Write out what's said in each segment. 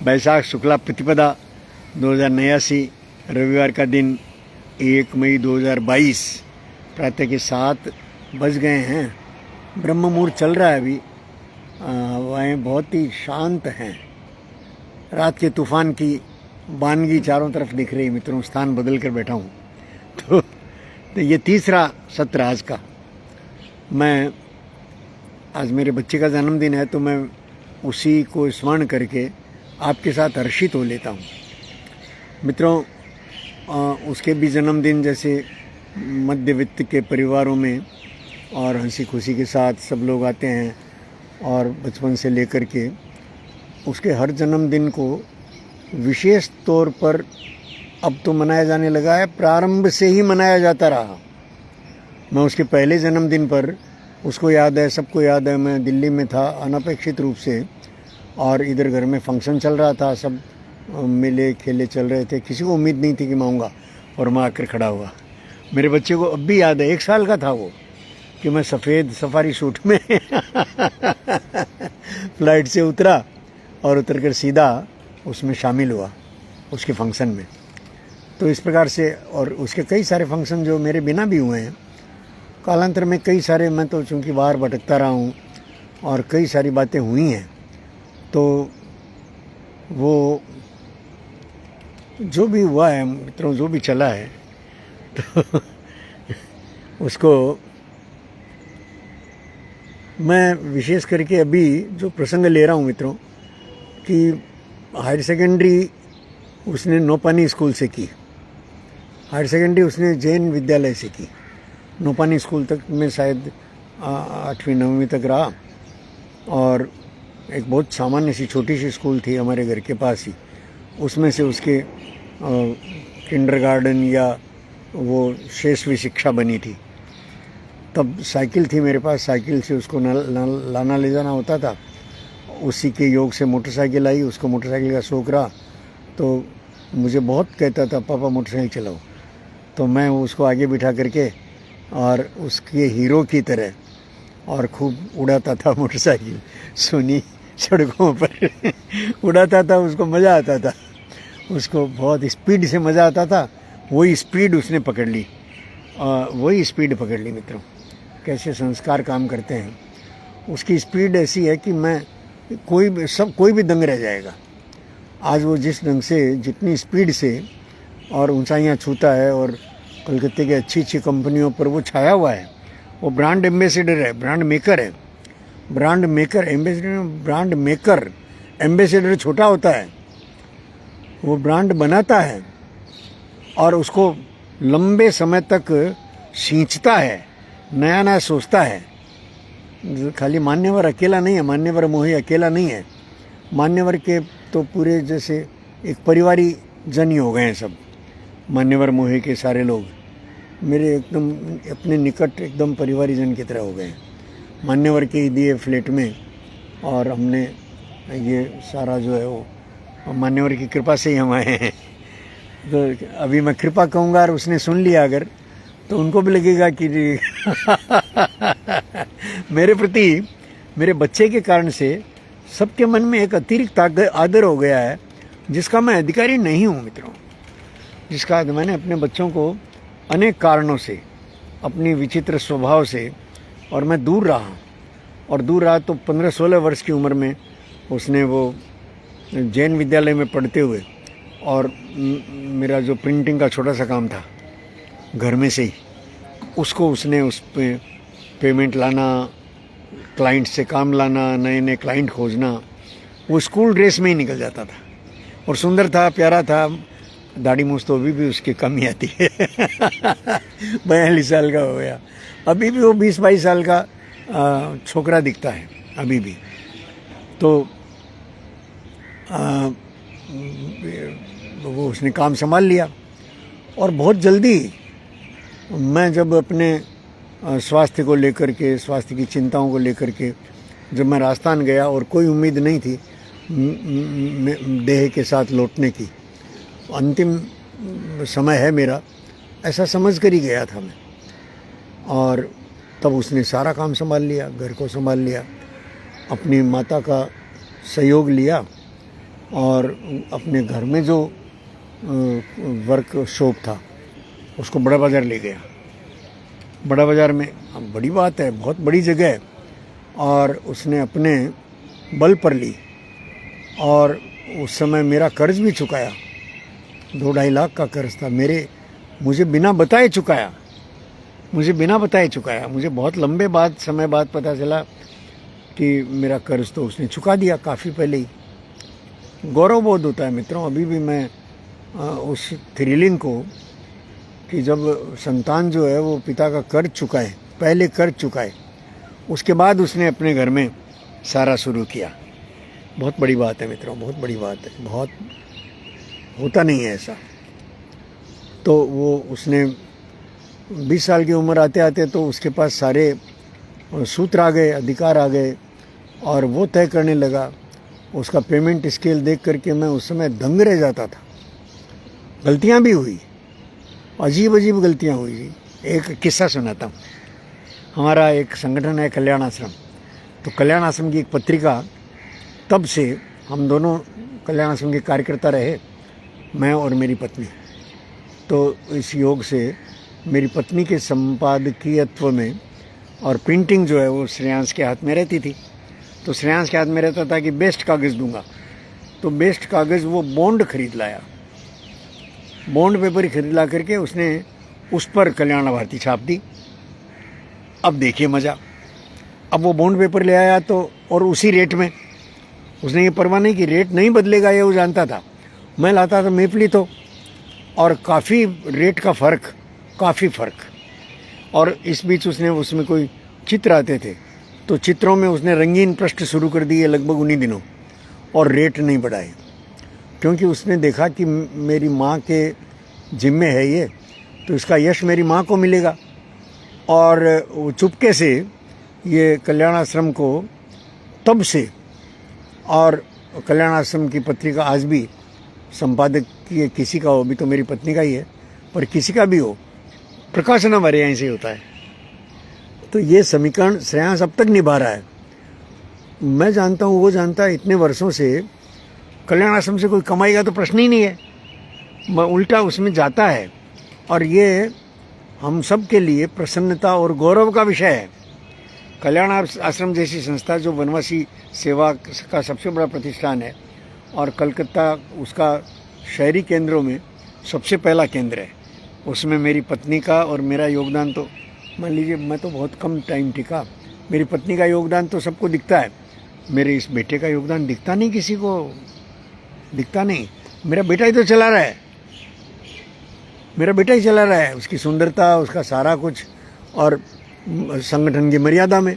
बैसाख शुक्ला प्रतिपदा 2089 रविवार का दिन 1 मई 2022 प्रातः के 7 बज गए हैं। ब्रह्म मुहूर्त चल रहा है अभी। हवाएँ बहुत ही शांत हैं। रात के तूफान की बानगी चारों तरफ दिख रही। मित्रों, स्थान बदल कर बैठा हूँ। तो ये तीसरा सत्र आज का। आज मेरे बच्चे का जन्मदिन है, तो मैं उसी को स्मरण करके आपके साथ हर्षित हो लेता हूँ। मित्रों, उसके भी जन्मदिन जैसे मध्यवित्त के परिवारों में और हंसी खुशी के साथ सब लोग आते हैं, और बचपन से लेकर के उसके हर जन्मदिन को विशेष तौर पर अब तो मनाया जाने लगा है। प्रारंभ से ही मनाया जाता रहा। मैं उसके पहले जन्मदिन पर, उसको याद है, सबको याद है, मैं दिल्ली में था अनपेक्षित रूप से, और इधर घर में फंक्शन चल रहा था, सब मेले खेले चल रहे थे। किसी को उम्मीद नहीं थी कि मैं आऊँगा, और मैं आकर खड़ा हुआ। मेरे बच्चे को अब भी याद है, 1 साल का था वो, कि मैं सफ़ेद सफारी सूट में फ्लाइट से उतरा और उतर कर सीधा उसमें शामिल हुआ, उसके फंक्शन में। तो इस प्रकार से, और उसके कई सारे फंक्शन जो मेरे बिना भी हुए हैं कालांतर में, कई सारे। मैं तो चूँकि बाहर भटकता रहा हूँ और कई सारी बातें हुई हैं, तो वो जो भी हुआ है मित्रों, जो भी चला है, तो उसको मैं विशेष करके अभी जो प्रसंग ले रहा हूँ मित्रों, कि हायर सेकेंडरी उसने नौपानी स्कूल से की, हायर सेकेंडरी उसने जैन विद्यालय से की। नौपानी स्कूल तक में शायद 8वीं 9वीं तक रहा, और एक बहुत सामान्य सी छोटी सी स्कूल थी हमारे घर के पास ही, उसमें से उसके किंडरगार्टन या वो शेषवी शिक्षा बनी थी। तब साइकिल थी मेरे पास, साइकिल से उसको लाना ले जाना होता था। उसी के योग से मोटरसाइकिल आई, उसको मोटरसाइकिल का शौक़ रहा, तो मुझे बहुत कहता था, पापा मोटरसाइकिल चलाओ। तो मैं उसको आगे बिठा करके और उसके हीरो की तरह और खूब उड़ाता था मोटरसाइकिल, सुनी सड़कों पर उड़ाता था। उसको मज़ा आता था, उसको बहुत स्पीड से मज़ा आता था। वही स्पीड उसने पकड़ ली, वही स्पीड पकड़ ली। मित्रों, कैसे संस्कार काम करते हैं। उसकी स्पीड ऐसी है कि कोई भी दंग रह जाएगा। आज वो जिस ढंग से, जितनी स्पीड से और ऊंचाइयां छूता है, और कलकत्ते की अच्छी अच्छी कंपनियों पर वो छाया हुआ है। वो ब्रांड एम्बेसडर है, ब्रांड मेकर है। Brand maker, ambassador, brand maker. Ambassador छोटा होता है, वो ब्रांड बनाता है और उसको लंबे समय तक सींचता है, नया नया सोचता है। खाली मान्यवर अकेला नहीं है, मान्यवर मोही अकेला नहीं है। मान्यवर के तो पूरे जैसे एक परिवारी जन ही हो गए हैं सब। मान्यवर मोही के सारे लोग मेरे एकदम अपने निकट एकदम परिवारी जन की तरह हो गए हैं। मान्यवर के दिए फ्लैट में, और हमने ये सारा जो है वो मान्यवर की कृपा से ही हम आए हैं। तो अभी मैं कृपा कहूँगा और उसने सुन लिया अगर, तो उनको भी लगेगा कि मेरे प्रति, मेरे बच्चे के कारण से सबके मन में एक अतिरिक्त आदर हो गया है, जिसका मैं अधिकारी नहीं हूँ मित्रों। जिसका मैंने अपने बच्चों को अनेक कारणों से, अपनी विचित्र स्वभाव से, और मैं दूर रहा तो 15-16 वर्ष की उम्र में उसने वो जैन विद्यालय में पढ़ते हुए, और मेरा जो प्रिंटिंग का छोटा सा काम था घर में से ही, उसको उसने उस पे पेमेंट लाना, क्लाइंट से काम लाना, नए नए क्लाइंट खोजना, वो स्कूल ड्रेस में ही निकल जाता था। और सुंदर था, प्यारा था। दाढ़ी मूछ तो अभी भी उसकी कमी आती है 42 साल का हो गया, अभी भी वो 20-22 साल का छोकरा दिखता है अभी भी। तो वो उसने काम संभाल लिया, और बहुत जल्दी मैं जब अपने स्वास्थ्य को लेकर के, स्वास्थ्य की चिंताओं को लेकर के जब मैं राजस्थान गया, और कोई उम्मीद नहीं थी देह के साथ लौटने की, अंतिम समय है मेरा, ऐसा समझ कर ही गया था मैं। और तब उसने सारा काम संभाल लिया, घर को संभाल लिया, अपनी माता का सहयोग लिया, और अपने घर में जो वर्कशॉप था उसको बड़ा बाज़ार ले गया। बड़ा बाज़ार में बड़ी बात है, बहुत बड़ी जगह है, और उसने अपने बल पर ली और उस समय मेरा कर्ज भी चुकाया। 2-2.5 लाख का कर्ज था मुझे बिना बताए चुकाया। मुझे बहुत लंबे समय बाद पता चला कि मेरा कर्ज तो उसने चुका दिया काफ़ी पहले ही। गौरव बोध होता है मित्रों, अभी भी मैं उस थ्रिलिंग को कि जब संतान जो है वो पिता का कर्ज चुकाए, पहले कर्ज चुकाए, उसके बाद उसने अपने घर में सारा शुरू किया। बहुत बड़ी बात है मित्रों, बहुत बड़ी बात है, बहुत होता नहीं है ऐसा। तो वो उसने 20 साल की उम्र आते आते तो उसके पास सारे सूत्र आ गए, अधिकार आ गए, और वो तय करने लगा। उसका पेमेंट स्केल देख करके मैं उस समय दंग रह जाता था। गलतियां भी हुई, अजीब अजीब गलतियां हुई। एक किस्सा सुनाता हूँ। हमारा एक संगठन है कल्याण आश्रम, तो कल्याण आश्रम की एक पत्रिका, तब से हम दोनों कल्याण आश्रम के कार्यकर्ता रहे, मैं और मेरी पत्नी। तो इस योग से मेरी पत्नी के संपादकीयत्व में और प्रिंटिंग जो है वो श्रेयांश के हाथ में रहती थी। तो श्रेयांश के हाथ में रहता था कि बेस्ट कागज़ दूंगा, तो बेस्ट कागज़ वो बॉन्ड खरीद लाया, बॉन्ड पेपर खरीद ला करके उसने उस पर कल्याण भारती छाप दी। अब देखिए मज़ा, अब वो बॉन्ड पेपर ले आया तो, और उसी रेट में, उसने ये परवाह नहीं कि रेट नहीं बदलेगा, ये वो जानता था। मैं लाता था मेपली तो, और काफ़ी रेट का फ़र्क, काफ़ी फ़र्क। और इस बीच उसने उसमें कोई चित्र आते थे, तो चित्रों में उसने रंगीन पृष्ठ शुरू कर दिए लगभग उन्हीं दिनों, और रेट नहीं बढ़ाए, क्योंकि उसने देखा कि मेरी माँ के जिम्मे है ये, तो इसका यश मेरी माँ को मिलेगा। और वो चुपके से ये कल्याण आश्रम को तब से, और कल्याण आश्रम की पत्रिका आज भी संपादक की किसी का हो, अभी तो मेरी पत्नी का ही है, पर किसी का भी हो, प्रकाशन हमारे यहाँ से होता है। तो ये समीकरण श्रेयांश अब तक निभा रहा है। मैं जानता हूँ, वो जानता है, इतने वर्षों से कल्याण आश्रम से कोई कमाएगा तो प्रश्न ही नहीं है, मैं उल्टा उसमें जाता है। और ये हम सब के लिए प्रसन्नता और गौरव का विषय है। कल्याण आश्रम जैसी संस्था जो वनवासी सेवा का सबसे बड़ा प्रतिष्ठान है, और कलकत्ता उसका शहरी केंद्रों में सबसे पहला केंद्र है, उसमें मेरी पत्नी का और मेरा योगदान तो, मान लीजिए मैं तो बहुत कम टाइम टिका, मेरी पत्नी का योगदान तो सबको दिखता है, मेरे इस बेटे का योगदान दिखता नहीं, किसी को दिखता नहीं। मेरा बेटा ही तो चला रहा है, मेरा बेटा ही चला रहा है, उसकी सुंदरता, उसका सारा कुछ, और संगठन की मर्यादा में।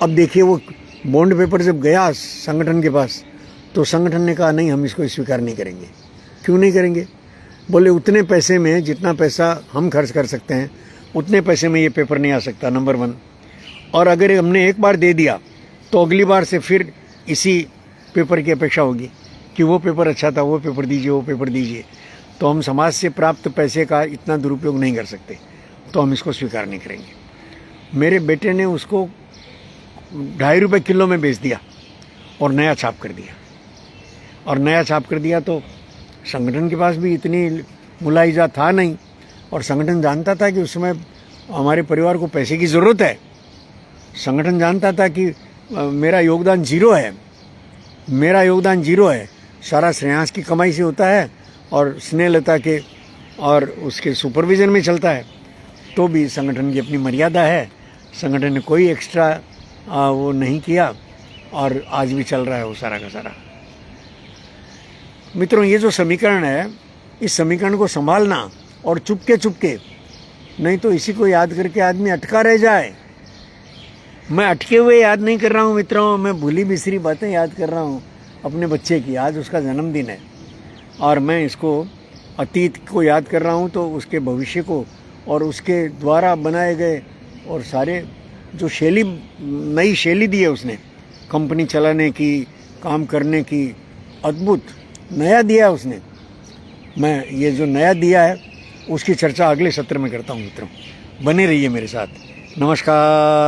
अब देखिए वो बॉन्ड पेपर जब गया संगठन के पास, तो संगठन ने कहा नहीं, हम इसको स्वीकार नहीं करेंगे। क्यों नहीं करेंगे? बोले उतने पैसे में, जितना पैसा हम खर्च कर सकते हैं उतने पैसे में ये पेपर नहीं आ सकता, नंबर 1। और अगर हमने एक बार दे दिया तो अगली बार से फिर इसी पेपर की अपेक्षा होगी कि वो पेपर अच्छा था, वो पेपर दीजिए, वो पेपर दीजिए। तो हम समाज से प्राप्त पैसे का इतना दुरुपयोग नहीं कर सकते, तो हम इसको स्वीकार नहीं करेंगे। मेरे बेटे ने उसको 2.5 रुपये किलो में बेच दिया और नया छाप कर दिया। और नया छाप कर दिया तो संगठन के पास भी इतनी मुलाहिजा था नहीं, और संगठन जानता था कि उस समय हमारे परिवार को पैसे की ज़रूरत है। संगठन जानता था कि मेरा योगदान जीरो है, मेरा योगदान जीरो है, सारा श्रेयांश की कमाई से होता है और स्नेहलता के और उसके सुपरविज़न में चलता है। तो भी संगठन की अपनी मर्यादा है, संगठन ने कोई एक्स्ट्रा वो नहीं किया, और आज भी चल रहा है वो सारा का सारा। मित्रों, ये जो समीकरण है, इस समीकरण को संभालना, और चुपके चुपके, नहीं तो इसी को याद करके आदमी अटका रह जाए। मैं अटके हुए याद नहीं कर रहा हूँ मित्रों, मैं भूली बिसरी बातें याद कर रहा हूँ अपने बच्चे की। आज उसका जन्मदिन है और मैं इसको अतीत को याद कर रहा हूँ, तो उसके भविष्य को और उसके द्वारा बनाए गए और सारे जो शैली, नई शैली दी है उसने कंपनी चलाने की, काम करने की, अद्भुत नया दिया है उसने। मैं ये जो नया दिया है उसकी चर्चा अगले सत्र में करता हूँ मित्रों, बने रहिए मेरे साथ। नमस्कार।